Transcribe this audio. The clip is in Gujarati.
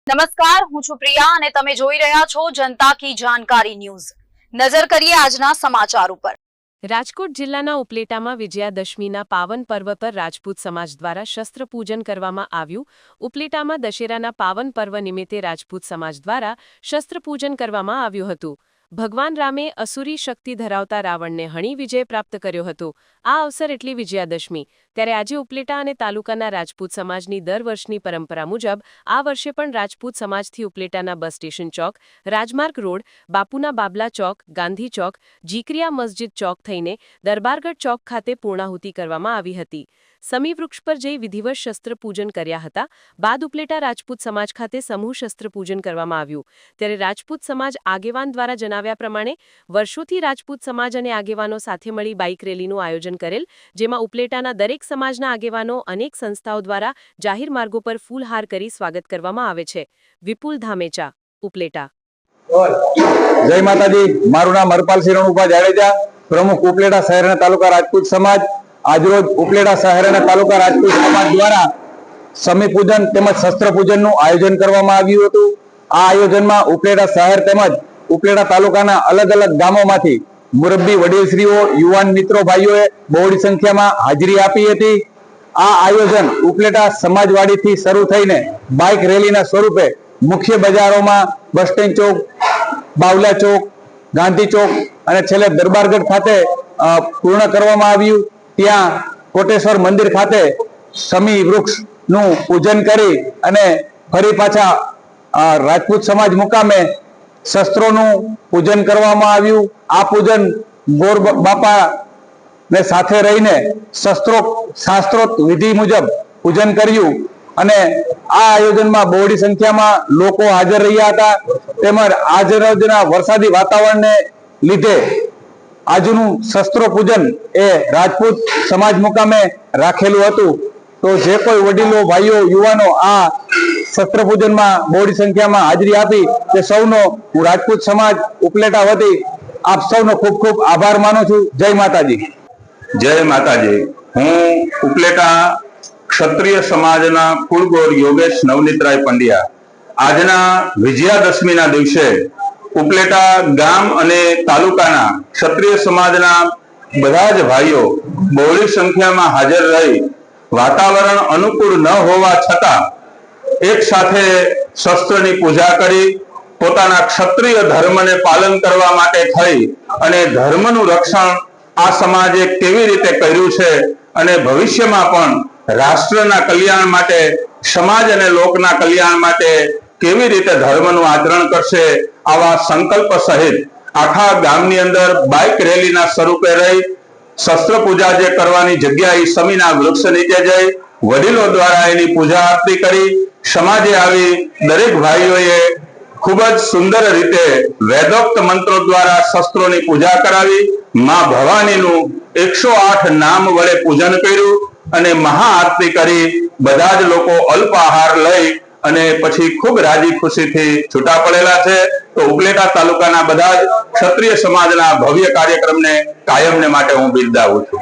નમસ્કાર, હું છું પ્રિયા અને તમે જોઈ રહ્યા છો જનતા કી જાણકારી ન્યૂઝ। નજર કરીએ આજના સમાચાર ઉપર। રાજકોટ જિલ્લાના ઉપલેટામાં વિજયાદશમીના પાવન પર્વ પર રાજપૂત સમાજ દ્વારા શસ્ત્ર પૂજન કરવામાં આવ્યું। ઉપલેટામાં દશેરાના પાવન પર્વ નિમિત્તે રાજપૂત સમાજ દ્વારા શસ્ત્ર પૂજન કરવામાં આવ્યું હતું। ભગવાન રામે અસુરી શક્તિ ધરાવતા રાવણને હણી વિજય પ્રાપ્ત કર્યો હતો। આ અવસર એટલે વિજયાદશમી। ત્યારે આજે ઉપલેટા અને તાલુકાના રાજપૂત સમાજની દર વર્ષની પરંપરા મુજબ આ વર્ષે પણ રાજપૂત સમાજથી ઉપલેટાના બસ સ્ટેશન ચોક, રાજમાર્ગ રોડ, બાપુના બાબલા ચોક, ગાંધી ચોક, જીકરિયા મસ્જિદ ચોક થઈને દરબારગઢ ચોક ખાતે પૂર્ણાહુતિ કરવામાં આવી હતી। સમી વૃક્ષ પર જઈ વિધિવત શસ્ત્ર પૂજન કર્યા હતા। બાદ ઉપલેટા રાજપૂત સમાજ ખાતે સમૂહ શસ્ત્ર પૂજન કરવામાં આવ્યું। ત્યારે રાજપૂત સમાજ આગેવાન દ્વારા જણાવ્યા પ્રમાણે વર્ષોથી રાજપૂત સમાજ અને આગેવાનો સાથે મળી બાઇક રેલીનું આયોજન કરેલ, જેમાં ઉપલેટાના દરેક સમાજના આગેવાનો અનેક સંસ્થાઓ દ્વારા જાહેર માર્ગો પર ફૂલહાર કરી સ્વાગત કરવામાં આવે છે। વિપુલ ધામેચા, ઉપલેટા। જય માતાજી। મારું નામ હરપાલસિંહ રણુભા જાડેજા, પ્રમુખ ઉપલેટા શહેર અને તાલુકા રાજપૂત સમાજ। આજરોજ ઉપલેટા શહેર અને તાલુકા રાજપૂત સમાજ દ્વારા સમી પૂજન તેમજ શસ્ત્ર પૂજનનું આયોજન કરવામાં આવ્યું હતું। આ આયોજનમાં ઉપલેટા શહેર તેમજ ઉપલેટા તાલુકાના અલગ અલગ ગામોમાંથી મુરબ્બી વડીલશ્રીઓ, યુવાન મિત્રો, ભાઈઓએ બહોળી સંખ્યામાં હાજરી આપી હતી। આ આયોજન ઉપલેટા સમાજવાડીથી શરૂ થઈને બાઇક રેલીના સ્વરૂપે મુખ્ય બજારોમાં બસ સ્ટેન્ડ ચોક, બાવલા ચોક, ગાંધી ચોક અને છેલ્લે દરબારગઢ ખાતે પૂર્ણ કરવામાં આવ્યું। ત્યાં કોટેશ્વર મંદિર ખાતે સમી વૃક્ષનું પૂજન કરી અને ફરી પાછા રાજપૂત સમાજ મુકામે શસ્ત્રોનું પૂજન કરવામાં આવ્યું। આ પૂજન ગોર બાપા ને સાથે રહીને શાસ્ત્રોક્ત વિધિ મુજબ પૂજન કર્યું અને આ આયોજનમાં બહોળી સંખ્યામાં લોકો હાજર રહ્યા હતા। તેમજ આજના વરસાદી વાતાવરણને લીધે આજનું શસ્ત્રો પૂજન એ રાજપૂત સમાજ મુકામે રાખેલું હતું। તો જે કોઈ વડીલો, ભાઈઓ, યુવાનો આ શસ્ત્ર પૂજનમાં બહોળી સંખ્યામાં હાજરી આપી તે સૌનો હું રાજપૂત સમાજ ઉપલેટા વતી આપ સૌનો ખૂબ ખૂબ આભાર માનું છું। જય માતાજી। જય માતાજી। હું ઉપલેટા ક્ષત્રિય સમાજના કુળગોર યોગેશ નવનીતરાય પંડ્યા આજના વિજયાદશમીના દિવસે ઉપલેટા ગામ અને તાલુકાના ક્ષત્રિય સમાજના બધા જ ભાઈઓ બહોળી સંખ્યામાં હાજર રહી વાતાવરણ અનુકૂળ ન હોવા છતાં એક સાથે શસ્ત્રની પૂજા કરી પોતાના ક્ષત્રિય ધર્મને પાલન કરવા માટે થઈ અને ધર્મનું રક્ષણ આ સમાજે કેવી રીતે કર્યું છે અને ભવિષ્યમાં પણ રાષ્ટ્રના કલ્યાણ માટે, સમાજ અને લોકના કલ્યાણ માટે કેવી રીતે ધર્મનું આચરણ કરશે, આવા સંકલ્પ સહિત આખા ગામની અંદર બાઇક રેલીના સ્વરૂપે રહી શસ્ત્ર પૂજા જે કરવાની જગ્યાએ સમીના વૃક્ષ નીચે જઈ વડીલો દ્વારા એની પૂજા આરતી કરી સમાજે આવી દરેક ભાઈઓએ ખૂબ જ સુંદર રીતે વેદોક્ત મંત્રો દ્વારા શસ્ત્રોની પૂજા કરાવી। માં ભવાનીનું 108 નામ વડે પૂજન કર્યું અને મહાઆરતી કરી બધા જ લોકો અલ્પાહાર લઈ અને પછી ખૂબ રાજી ખુશીથી છૂટા પડેલા છે। તો ઉપલેટા તાલુકાના બધા જ ક્ષત્રિય સમાજના ભવ્ય કાર્યક્રમને કાયમને માટે હું બિરદાવું છું।